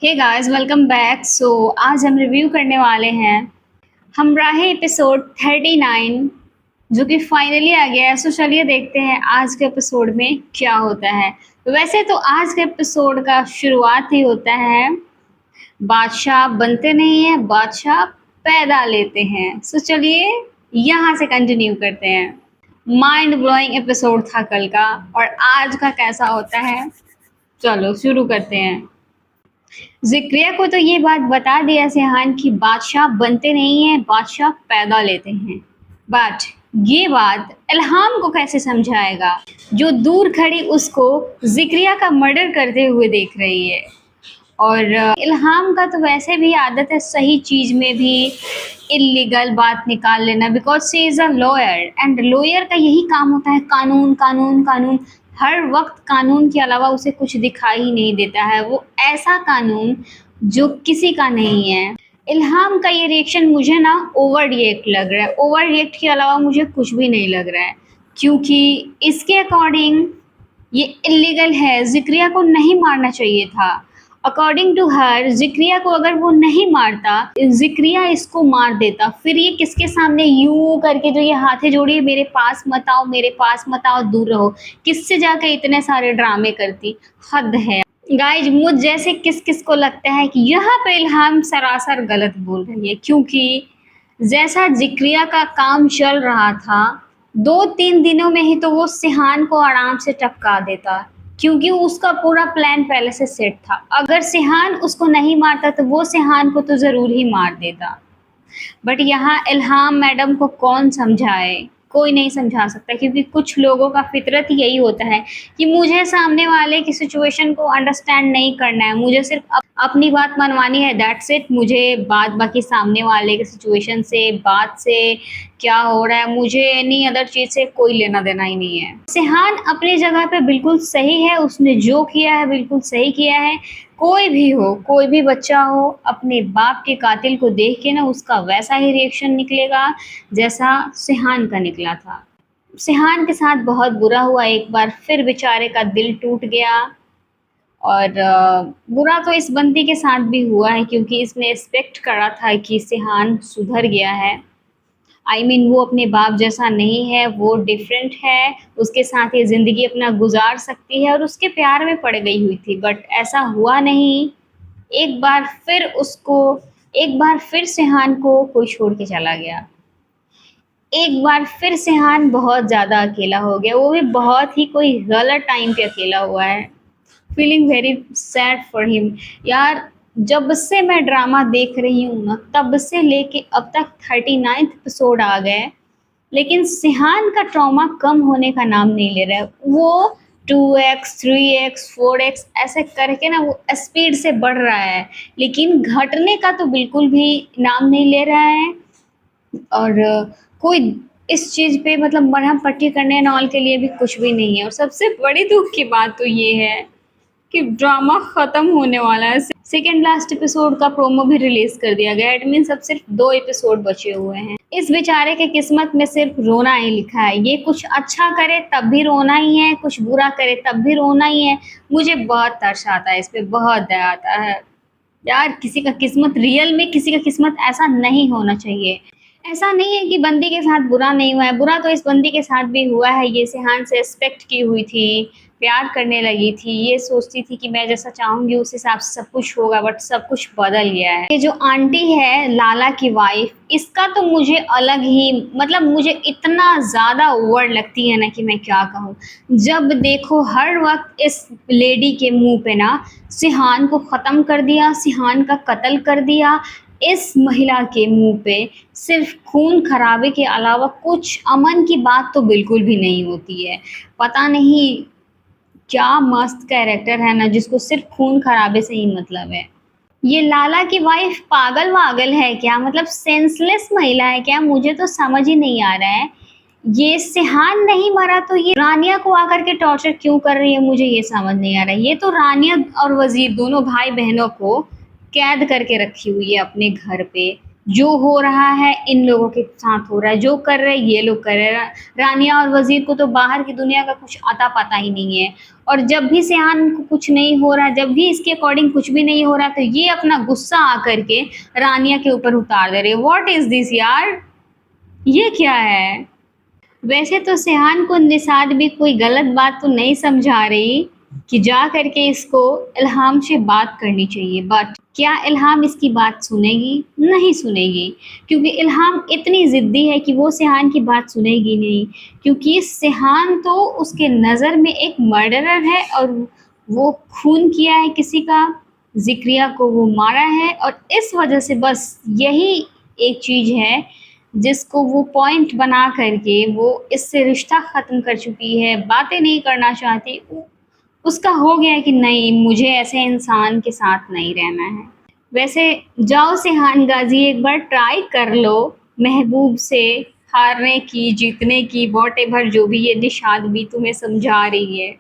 Hey guys, welcome back. आज हम review करने वाले हैं हमराही एपिसोड 39 जो कि फाइनली आ गया है। चलिए देखते हैं आज के एपिसोड में क्या होता है। वैसे तो आज के एपिसोड का शुरुआत ही होता है बादशाह बनते नहीं है, बादशाह पैदा लेते हैं। चलिए यहाँ से कंटिन्यू करते हैं। माइंड ब्लोइंग एपिसोड था कल का, और आज का कैसा होता है चलो शुरू करते हैं। ज़िक्रिया को तो ये बात बता दिया सिहान कि बादशाह बनते नहीं हैं, बादशाह पैदा लेते हैं। बट ये बात इल्हाम को कैसे समझाएगा, जो दूर खड़ी उसको ज़िक्रिया का मर्डर करते हुए देख रही है। और इल्हाम का तो वैसे भी आदत है सही चीज़ में भी इल्लीगल बात निकाल लेना, because she is a lawyer and lawyer का यही काम होता है कानून कानून कानून। हर वक्त कानून के अलावा उसे कुछ दिखाई ही नहीं देता है, वो ऐसा कानून जो किसी का नहीं है। इल्हाम का ये रिएक्शन मुझे ना ओवर रिएक्ट लग रहा है। ओवर रिएक्ट के अलावा मुझे कुछ भी नहीं लग रहा है, क्योंकि इसके अकॉर्डिंग ये इल्लीगल है। ज़िक्रिया को नहीं मारना चाहिए था। अकॉर्डिंग टू हर, ज़िक्रिया को अगर वो नहीं मारता, ज़िक्रिया इसको मार देता। फिर ये किसके सामने यूं करके जो ये हाथे जोड़ी, मेरे पास मत आओ, मेरे पास मत आओ, दूर रहो, किससे जाके इतने सारे ड्रामे करती। हद है गाइज। मुझ जैसे किस किस को लगता है कि यहाँ पे इल्हाम सरासर गलत बोल रही है, क्योंकि जैसा ज़िक्रिया का काम चल रहा था 2-3 दिनों में ही तो वो सिहान को आराम से टपका देता, क्योंकि उसका पूरा प्लान पहले से सेट था। अगर सिहान उसको नहीं मारता तो वो सिहान को तो ज़रूर ही मार देता। बट यहाँ इल्हाम मैडम को कौन समझाए, कोई नहीं समझा सकता, क्योंकि कुछ लोगों का फितरत ही यही होता है कि मुझे सामने वाले की सिचुएशन को अंडरस्टैंड नहीं करना है, मुझे सिर्फ अपनी बात मनवानी है, दैट्स इट। मुझे बात बाकी सामने वाले के सिचुएशन से, बात से, क्या हो रहा है, मुझे एनी अदर चीज़ से कोई लेना देना ही नहीं है। सिहान अपनी जगह पे बिल्कुल सही है, उसने जो किया है बिल्कुल सही किया है। कोई भी हो, कोई भी बच्चा हो, अपने बाप के कातिल को देख के ना उसका वैसा ही रिएक्शन निकलेगा जैसा सिहान का निकला था। सिहान के साथ बहुत बुरा हुआ, एक बार फिर बेचारे का दिल टूट गया। और बुरा तो इस बंदी के साथ भी हुआ है, क्योंकि इसने एक्सपेक्ट करा था कि सिहान सुधर गया है। वो अपने बाप जैसा नहीं है, वो डिफरेंट है, उसके साथ ये ज़िंदगी अपना गुजार सकती है, और उसके प्यार में पड़ गई हुई थी। बट ऐसा हुआ नहीं। एक बार फिर उसको, एक बार फिर सिहान को कोई छोड़ के चला गया। एक बार फिर सिहान बहुत ज़्यादा अकेला हो गया, वो भी बहुत ही कोई गलत टाइम पे अकेला हुआ है। Feeling very sad for him. यार, जब से मैं ड्रामा देख रही हूँ ना, तब से लेके अब तक 39th एपिसोड आ गए, लेकिन सिहान का ट्रॉमा कम होने का नाम नहीं ले रहा है। वो 2x 3x 4x ऐसे करके ना वो स्पीड से बढ़ रहा है, लेकिन घटने का तो बिल्कुल भी नाम नहीं ले रहा है। और कोई इस चीज़ पे मतलब मरहम पट्टी करने एंड ऑल के लिए भी कुछ भी नहीं है। और सबसे बड़ी दुख की बात तो ये है कि ड्रामा ख़त्म होने वाला है। सेकेंड लास्ट एपिसोड का प्रोमो भी रिलीज़ कर दिया गया। इट मीन्स अब सिर्फ 2 एपिसोड बचे हुए हैं। इस बेचारे के किस्मत में सिर्फ रोना ही लिखा है। ये कुछ अच्छा करे तब भी रोना ही है, कुछ बुरा करे तब भी रोना ही है। मुझे बहुत तरस आता है इस पे, बहुत दया आता है। यार, किसी का किस्मत रियल में, किसी का किस्मत ऐसा नहीं होना चाहिए। ऐसा नहीं है कि बंदी के साथ बुरा नहीं हुआ है, बुरा तो इस बंदी के साथ भी हुआ है। ये सिहान से एक्सपेक्ट की हुई थी, प्यार करने लगी थी, ये सोचती थी कि मैं जैसा चाहूँगी उस हिसाब से सब कुछ होगा, बट सब कुछ बदल गया है। ये जो आंटी है लाला की वाइफ, इसका तो मुझे अलग ही मतलब मुझे इतना ज़्यादा वर्ड लगती है ना कि मैं क्या कहूँ। जब देखो हर वक्त इस लेडी के मुँह पे ना सिहान को ख़त्म कर दिया, सिहान का कत्ल कर दिया। इस महिला के मुँह पे सिर्फ खून खराबे के अलावा कुछ अमन की बात तो बिल्कुल भी नहीं होती है। पता नहीं क्या मस्त कैरेक्टर है ना, जिसको सिर्फ खून खराबे से ही मतलब है। ये लाला की वाइफ पागल वागल है क्या, मतलब सेंसलेस महिला है क्या, मुझे तो समझ ही नहीं आ रहा है। ये सिहान नहीं मरा तो ये रानिया को आकर के टॉर्चर क्यों कर रही है, मुझे ये समझ नहीं आ रहा है। ये तो रानिया और वजीर दोनों भाई बहनों को कैद करके रखी हुई है अपने घर पे। जो हो रहा है इन लोगों के साथ हो रहा है, जो कर रहे हैं ये लोग कर रहे हैं। रानिया और वजीर को तो बाहर की दुनिया का कुछ अता पता ही नहीं है। और जब भी सेहान को कुछ नहीं हो रहा, जब भी इसके अकॉर्डिंग कुछ भी नहीं हो रहा, तो ये अपना गुस्सा आकर के रानिया के ऊपर उतार दे रही है। व्हाट इज दिस यार, ये क्या है? वैसे तो सेहान को निसाद भी कोई गलत बात तो नहीं समझा रही कि जा करके इसको इल्हाम से बात करनी चाहिए, बट क्या इल्हाम इसकी बात सुनेगी? नहीं सुनेगी, क्योंकि इल्हाम इतनी ज़िद्दी है कि वो सेहान की बात सुनेगी नहीं, क्योंकि सेहान तो उसके नज़र में एक मर्डरर है और वो खून किया है किसी का, ज़िक्रिया को वो मारा है, और इस वजह से बस यही एक चीज़ है जिसको वो पॉइंट बना करके वो इससे रिश्ता ख़त्म कर चुकी है, बातें नहीं करना चाहती। उसका हो गया है कि नहीं, मुझे ऐसे इंसान के साथ नहीं रहना है। वैसे जाओ सेहान गाज़ी, एक बार ट्राई कर लो महबूब से हारने की, जीतने की, व्हाटएवर जो भी ये निशाद भी तुम्हें समझा रही है।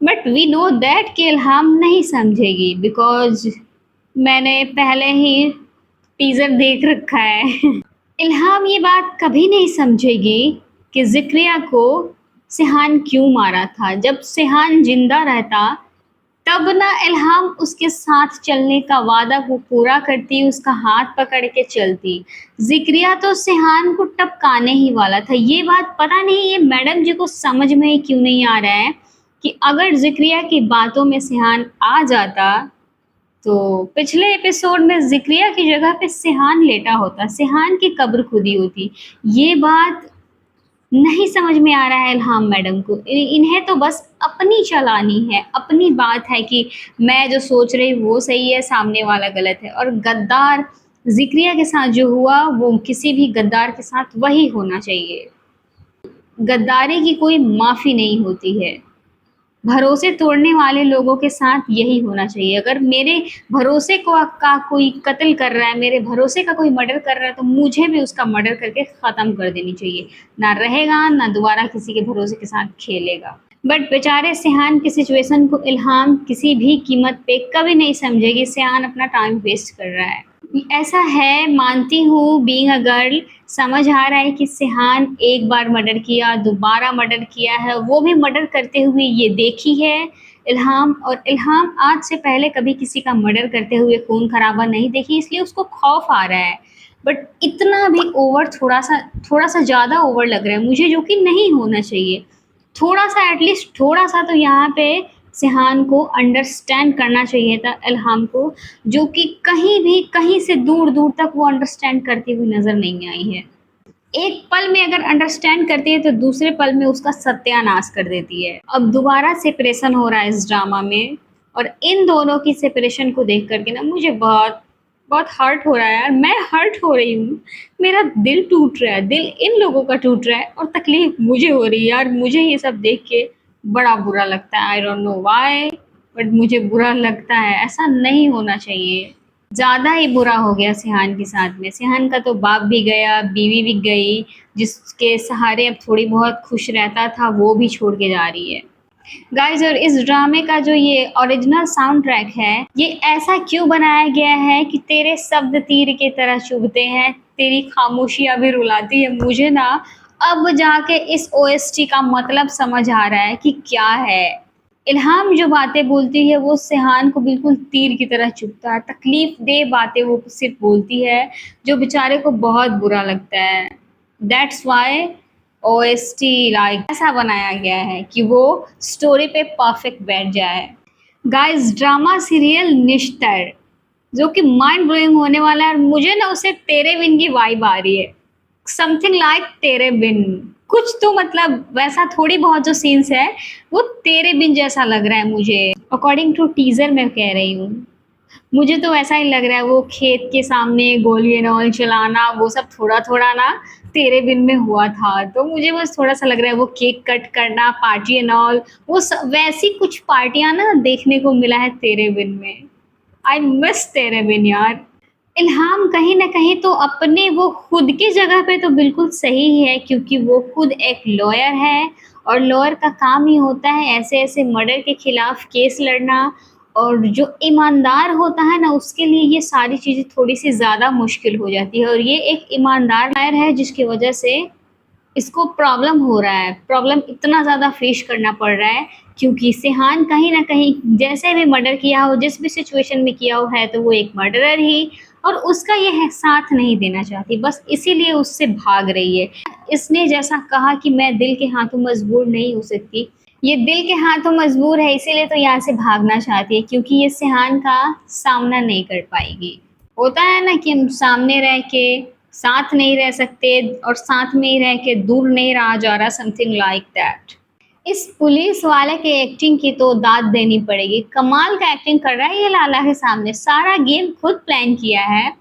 बट वी नो दैट कि इल्हाम नहीं समझेगी, बिकॉज़ मैंने पहले ही टीज़र देख रखा है। इल्हाम ये बात कभी नहीं समझेगी कि ज़िक्रिया को सेहान क्यों मारा था। जब सेहान जिंदा रहता तब ना इल्हाम उसके साथ चलने का वादा वो पूरा करती, उसका हाथ पकड़ के चलती। ज़िक्रिया तो सेहान को टपकाने ही वाला था। ये बात पता नहीं ये मैडम जी को समझ में ही क्यों नहीं आ रहा है कि अगर ज़िक्रिया की बातों में सेहान आ जाता तो पिछले एपिसोड में ज़िक्रिया की जगह पे सेहान लेटा होता, सेहान की कब्र खुदी होती। ये बात नहीं समझ में आ रहा है इल्हाम मैडम को। इन्हें तो बस अपनी चलानी है, अपनी बात है कि मैं जो सोच रही वो सही है, सामने वाला गलत है। और गद्दार ज़िक्रिया के साथ जो हुआ वो किसी भी गद्दार के साथ वही होना चाहिए। गद्दारी की कोई माफ़ी नहीं होती है। भरोसे तोड़ने वाले लोगों के साथ यही होना चाहिए। अगर मेरे भरोसे को का कोई कत्ल कर रहा है, मेरे भरोसे का कोई मर्डर कर रहा है, तो मुझे भी उसका मर्डर करके ख़त्म कर देनी चाहिए। ना रहेगा, ना दोबारा किसी के भरोसे के साथ खेलेगा। बट बेचारे सेहान की सिचुएशन को इल्हाम किसी भी कीमत पे कभी नहीं समझेगी। सेहान अपना टाइम वेस्ट कर रहा है। ऐसा है, मानती हूँ, बीइंग अ गर्ल समझ आ रहा है कि सेहान एक बार मर्डर किया, दोबारा मर्डर किया है, वो भी मर्डर करते हुए ये देखी है इल्हाम। और इल्हाम आज से पहले कभी किसी का मर्डर करते हुए खून खराबा नहीं देखी, इसलिए उसको खौफ आ रहा है। बट इतना भी ओवर, थोड़ा सा ज़्यादा ओवर लग रहा है मुझे, जो कि नहीं होना चाहिए। थोड़ा सा, एटलीस्ट थोड़ा सा तो यहाँ पे सेहान को अंडरस्टैंड करना चाहिए था इल्हाम को, जो कि कहीं से दूर दूर तक वो अंडरस्टैंड करती हुई नज़र नहीं आई है। एक पल में अगर अंडरस्टैंड करती है तो दूसरे पल में उसका सत्यानाश कर देती है। अब दोबारा सेपरेशन हो रहा है इस ड्रामा में, और इन दोनों की सेपरेशन को देख करके ना मुझे बहुत बहुत हर्ट हो रहा है यार। मैं हर्ट हो रही हूँ, मेरा दिल टूट रहा है, दिल इन लोगों का टूट रहा है, और तकलीफ मुझे हो रही है यार। मुझे ये सब देख के बड़ा बुरा लगता है। I don't know why, but मुझे बुरा लगता है। ऐसा नहीं होना चाहिए। ज़्यादा ही बुरा हो गया सेहान के साथ में। सेहान का तो बाप भी गया, बीवी भी गई, जिसके सहारे अब थोड़ी बहुत खुश रहता था वो भी छोड़ के जा रही है। गाइज, और इस ड्रामे का जो ये ओरिजिनल साउंड ट्रैक है, ये ऐसा क्यों बनाया गया है कि तेरे शब्द तीर की तरह चुभते हैं, तेरी खामोशियाँ भी रुलाती है। मुझे ना अब जाके इस ओएसटी का मतलब समझ आ रहा है कि क्या है। इल्हाम जो बातें बोलती है वो सेहान को बिल्कुल तीर की तरह चुभता है। तकलीफ दे बातें वो सिर्फ बोलती है, जो बेचारे को बहुत बुरा लगता है। दैट्स वाई ओएसटी लाइक ऐसा बनाया गया है कि वो स्टोरी पे परफेक्ट बैठ जाए। गाइस, ड्रामा सीरियल निश्तर, जो कि माइंड ब्लोइंग होने वाला है, और मुझे ना उसे तेरे बिन की वाइब आ रही है। समथिंग लाइक तेरे बिन, कुछ तो मतलब वैसा थोड़ी बहुत जो सीन्स है वो तेरे बिन जैसा लग रहा है मुझे। अकॉर्डिंग टू टीजर मैं कह रही हूँ, मुझे तो ऐसा ही लग रहा है। वो खेत के सामने गोली एंड ऑल चलाना, वो सब थोड़ा थोड़ा ना तेरे बिन में हुआ था, तो मुझे बस थोड़ा सा लग रहा है वो केक कट करना, पार्टी एंड ऑल, वो वैसी कुछ पार्टियां ना देखने को मिला है तेरे बिन में। आई मिस तेरे बिन यार। इल्हाम कहीं न कहीं तो अपने वो खुद की जगह पे तो बिल्कुल सही ही है, क्योंकि वो खुद एक लॉयर है, और लॉयर का काम ही होता है ऐसे-ऐसे मर्डर के खिलाफ केस लड़ना, और जो ईमानदार होता है ना, उसके लिए ये सारी चीज़ें थोड़ी-सी ज़्यादा मुश्किल हो जाती है, और ये एक ईमानदार लायर है जिसकी वजह से इसको प्रॉब्लम हो रहा है, प्रॉब्लम इतना ज़्यादा फेस करना पड़ रहा है, क्योंकि सिहान कहीं न कहीं जैसे भी मर्डर किया हो, जिस भी सिचुएशन में किया हो है, तो वो एक मर्डरर ही, और उसका ये है साथ नहीं देना चाहती, बस इसीलिए उससे भाग रही है। इसने जैसा कहा कि मैं दिल के हाथों मजबूर नहीं हो सकती, ये दिल के हाथों मजबूर है, इसीलिए तो यहाँ से भागना चाहती है, क्योंकि ये सिहान का सामना नहीं कर पाएगी। होता है ना कि हम सामने रह के साथ नहीं रह सकते, और साथ में ही रह के दूर नहीं रहा जा रहा, समथिंग लाइक दैट। इस पुलिस वाले के एक्टिंग की तो दाद देनी पड़ेगी, कमाल का एक्टिंग कर रहा है ये लाला के सामने, सारा गेम खुद प्लान किया है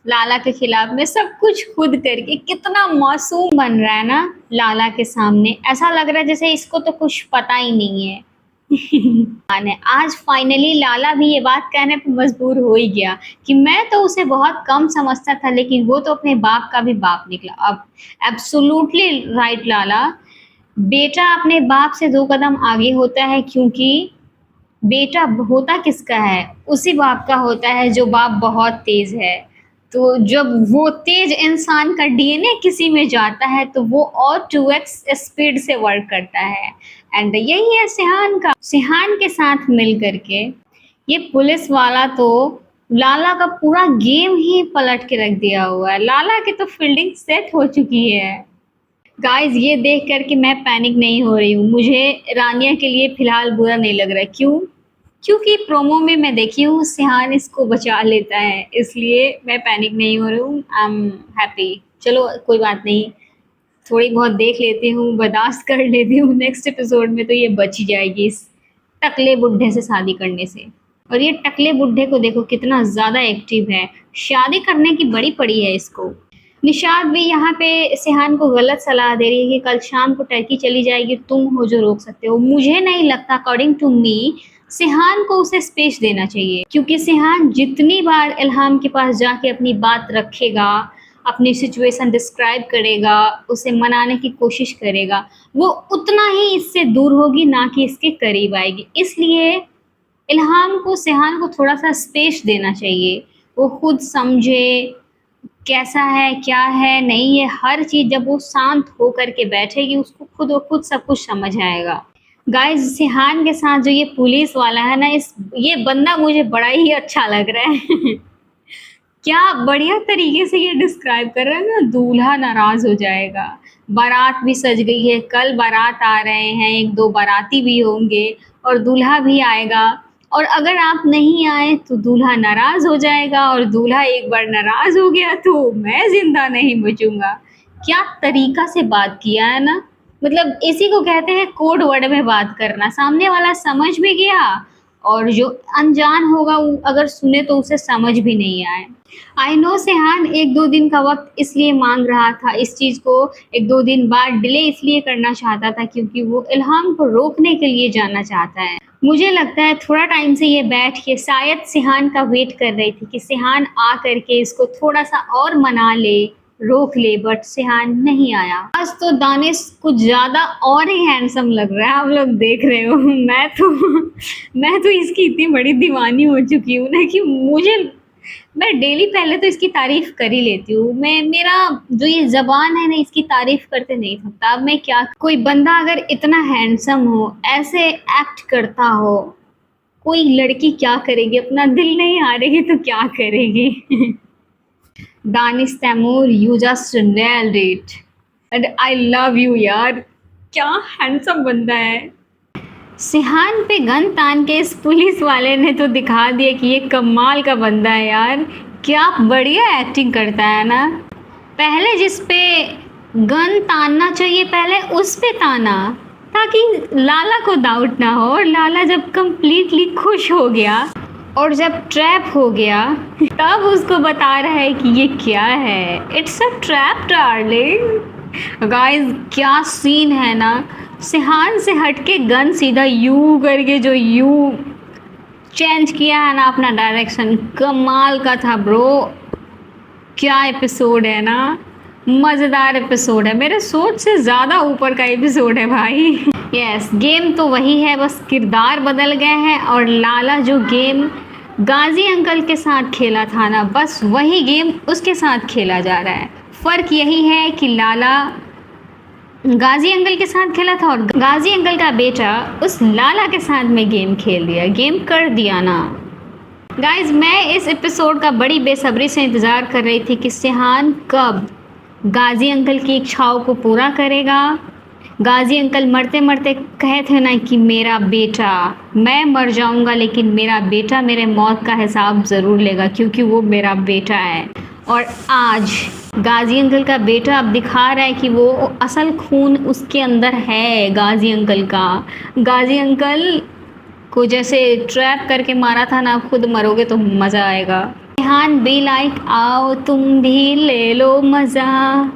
लाला के खिलाफ में, सब कुछ खुद करके कितना मासूम बन रहा है ना लाला के सामने, ऐसा लग रहा है जैसे इसको तो कुछ पता ही नहीं है। आज फाइनली लाला भी ये बात कहने पर मजबूर हो ही गया कि मैं तो उसे बहुत कम समझता था, लेकिन वो तो अपने बाप का भी बाप निकला। अब एब्सोल्युटली राइट लाला, बेटा अपने बाप से 2 कदम आगे होता है, क्योंकि बेटा होता किसका है, उसी बाप का होता है जो बाप बहुत तेज है। तो जब वो तेज इंसान का डीएनए किसी में जाता है तो वो और 2x स्पीड से वर्क करता है, एंड यही है सिहान का। सिहान के साथ मिल करके ये पुलिस वाला तो लाला का पूरा गेम ही पलट के रख दिया हुआ है, लाला की तो फील्डिंग सेट हो चुकी है। गाइस, ये देख कर के मैं पैनिक नहीं हो रही हूँ, मुझे रानिया के लिए फिलहाल बुरा नहीं लग रहा है। क्यों? क्योंकि प्रोमो में मैं देखी हूँ सिहान इसको बचा लेता है, इसलिए मैं पैनिक नहीं हो रही हूँ, आई एम हैप्पी। चलो कोई बात नहीं, थोड़ी बहुत देख लेती हूँ, बर्दाश्त कर लेती हूँ, नेक्स्ट एपिसोड में तो ये बच ही जाएगी इस टकले बुड्ढे से शादी करने से। और ये टकले बुड्ढे को देखो कितना ज़्यादा एक्टिव है, शादी करने की बड़ी पड़ी है इसको। निशाद भी यहाँ पे सिहान को गलत सलाह दे रही है कि कल शाम को टर्की चली जाएगी, तुम हो जो रोक सकते हो। मुझे नहीं लगता, अकॉर्डिंग टू मी, सिहान को उसे स्पेस देना चाहिए, क्योंकि सिहान जितनी बार इल्हाम के पास जाके अपनी बात रखेगा, अपनी सिचुएशन डिस्क्राइब करेगा, उसे मनाने की कोशिश करेगा, वो उतना ही इससे दूर होगी, ना कि इसके करीब आएगी। इसलिए इल्हाम को सिहान को थोड़ा सा स्पेस देना चाहिए, वो खुद समझे कैसा है क्या है नहीं है, हर चीज़ जब वो शांत हो करके बैठेगी उसको खुद सब कुछ समझ आएगा। गाइस, सिहान के साथ जो ये पुलिस वाला है ना, ये बंदा मुझे बड़ा ही अच्छा लग रहा है। क्या बढ़िया तरीके से ये डिस्क्राइब कर रहा है ना, दूल्हा नाराज हो जाएगा, बारात भी सज गई है, कल बारात आ रहे हैं, 1-2 बाराती भी होंगे और दूल्हा भी आएगा, और अगर आप नहीं आए तो दूल्हा नाराज हो जाएगा, और दूल्हा एक बार नाराज हो गया तो मैं जिंदा नहीं बचूंगा। क्या तरीका से बात किया है ना, मतलब इसी को कहते हैं कोड वर्ड में बात करना, सामने वाला समझ भी गया, और जो अनजान होगा वो अगर सुने तो उसे समझ भी नहीं आए। आई नो सिहान 1-2 दिन का वक्त इसलिए मांग रहा था, इस चीज़ को 1-2 दिन बाद डिले इसलिए करना चाहता था क्योंकि वो इल्हाम को रोकने के लिए जाना चाहता है। मुझे लगता है थोड़ा टाइम से ये बैठ के शायद सिहान का वेट कर रही थी कि सिहान आ करके इसको थोड़ा सा और मना ले, रोक ले, बट सिहान नहीं आया। आज तो दानिश कुछ ज़्यादा और ही हैंडसम लग रहा है, आप लोग देख रहे हो। मैं तो इसकी इतनी बड़ी दीवानी हो चुकी हूँ ना कि मैं डेली पहले तो इसकी तारीफ कर ही लेती हूँ, मेरा जो ये जबान है ना, इसकी तारीफ करते नहीं थकता। अब मैं क्या, कोई बंदा अगर इतना हैंडसम हो, ऐसे एक्ट करता हो, कोई लड़की क्या करेगी, अपना दिल नहीं हारेगी तो क्या करेगी। Danish Taimur, you just nailed it and I love you यार, क्या हैंडसम बंदा है। सिहान पे गन तान के इस पुलिस वाले ने तो दिखा दिया कि ये कमाल का बंदा है यार, क्या बढ़िया एक्टिंग करता है ना। पहले जिस पे गन तानना चाहिए पहले उस पे ताना, ताकि लाला को डाउट ना हो, और लाला जब कंप्लीटली खुश हो गया और जब ट्रैप हो गया तब उसको बता रहा है कि ये क्या है, it's a trap darling. Guys, क्या सीन है ना, सिहान से हटके गन सीधा यू करके जो यू चेंज किया है ना अपना डायरेक्शन, कमाल का था ब्रो। क्या एपिसोड है ना, मज़ेदार एपिसोड है, मेरे सोच से ज़्यादा ऊपर का एपिसोड है भाई। यस, गेम तो वही है, बस किरदार बदल गए हैं। और लाला जो गेम गाजी अंकल के साथ खेला था ना, बस वही गेम उसके साथ खेला जा रहा है। फ़र्क यही है कि लाला गाजी अंकल के साथ खेला था और गाजी अंकल का बेटा उस लाला के साथ में गेम खेल दिया, गेम कर दिया ना। गाइज, मैं इस एपिसोड का बड़ी बेसब्री से इंतज़ार कर रही थी कि सिहान कब गाजी अंकल की इच्छाओं को पूरा करेगा। गाजी अंकल मरते मरते कहे थे ना कि मेरा बेटा, मैं मर जाऊंगा लेकिन मेरा बेटा मेरे मौत का हिसाब ज़रूर लेगा, क्योंकि वो मेरा बेटा है। और आज गाजी अंकल का बेटा अब दिखा रहा है कि वो असल खून उसके अंदर है गाजी अंकल का। गाजी अंकल को जैसे ट्रैप करके मारा था ना, खुद मरोगे तो मज़ा आएगा। रेहान बी लाइक, आओ तुम भी ले लो मज़ा।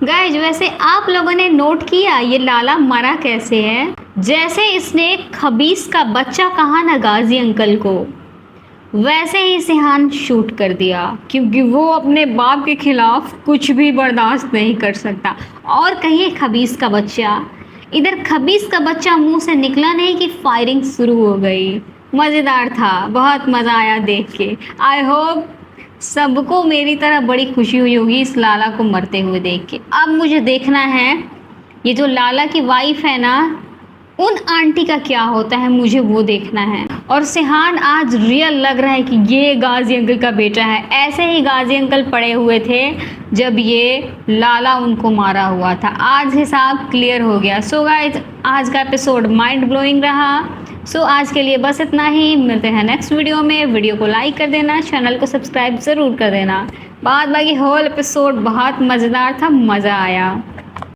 गाइज, वैसे आप लोगों ने नोट किया ये लाला मरा कैसे है? जैसे इसने खबीस का बच्चा कहा ना गाजी अंकल को, वैसे ही सिहान शूट कर दिया, क्योंकि वो अपने बाप के खिलाफ कुछ भी बर्दाश्त नहीं कर सकता। और कहिए खबीस का बच्चा, इधर खबीस का बच्चा मुंह से निकला नहीं कि फायरिंग शुरू हो गई। मज़ेदार था, बहुत मज़ा आया देख के। आई होप सबको मेरी तरह बड़ी खुशी हुई होगी इस लाला को मरते हुए देख के। अब मुझे देखना है ये जो लाला की वाइफ है ना, उन आंटी का क्या होता है, मुझे वो देखना है। और सिहान आज रियल लग रहा है कि ये गाजी अंकल का बेटा है। ऐसे ही गाजी अंकल पड़े हुए थे जब ये लाला उनको मारा हुआ था। आज हिसाब क्लियर हो गया। सो गाइस, आज का एपिसोड माइंड ब्लोइंग रहा। सो आज के लिए बस इतना ही। मिलते हैं नेक्स्ट वीडियो में। वीडियो को लाइक कर देना, चैनल को सब्सक्राइब ज़रूर कर देना। बाद बाकी होल एपिसोड बहुत मज़ेदार था, मज़ा आया।